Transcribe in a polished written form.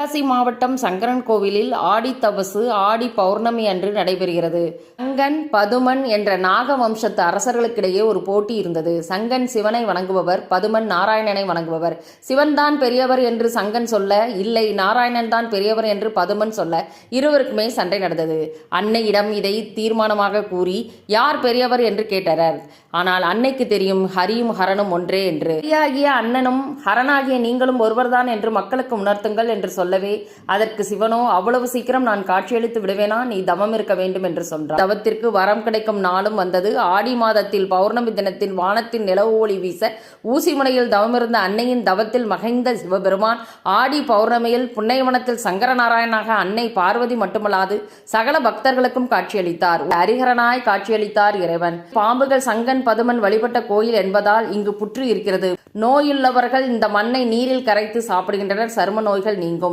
தென்காசி மாவட்டம் சங்கரன் கோவிலில் ஆடி தபசு ஆடி பௌர்ணமி அன்று நடைபெறுகிறது. சங்கன் பதுமன் என்ற நாக வம்சத்து அரசர்களுக்கிடையே ஒரு போட்டி இருந்தது. சங்கன் சிவனை வணங்குபவர், பதுமன் நாராயணனை வணங்குபவர். சிவன் தான் பெரியவர் என்று சங்கன் சொல்ல, இல்லை நாராயணன் தான் பெரியவர் என்று பதுமன் சொல்ல, இருவருக்குமே சண்டை நடந்தது. அன்னையிடம் இதை தீர்மானமாக கூறி யார் பெரியவர் என்று கேட்டனர். ஆனால் அன்னைக்கு தெரியும் ஹரியும் ஹரனும் ஒன்றே என்று. ஹரியாகிய அண்ணனும் ஹரனாகிய நீங்களும் ஒருவர்தான் என்று மக்களுக்கு உணர்த்துங்கள் என்று சொல்லவே, அதற்கு சிவனோ, அவ்வளவு சீக்கிரம் நான் காட்சியளித்து விடுவேனா, நீ தவம் இருக்க வேண்டும் என்று சொன்னார். தவத்திற்கு வரம் கிடைக்கும் நாளும் வந்தது. ஆடி மாதத்தில் பௌர்ணமி தினத்தில் வானத்தின் நிலவு ஒளி வீச ஊசிமுனையில் தவமிருந்த அன்னையின் தவத்தில் மகிழ்ந்த சிவபெருமான் ஆடி பௌர்ணமியில் புன்னைவனத்தில் சங்கரநாராயணனாக அன்னை பார்வதி மட்டுமல்லாது சகல பக்தர்களுக்கும் காட்சியளித்தார். ஹரிஹரனாய் காட்சியளித்தார் இறைவன். பாம்புகள் சங்கன் பதுமன் வழிபட்ட கோயில் என்பதால் இங்கு புற்று இருக்கிறது. நோயுள்ளவர்கள் இந்த மண்ணை நீரில் கரைத்து சாப்பிடுகின்றனர். சரும நோய்கள் நீங்கும்.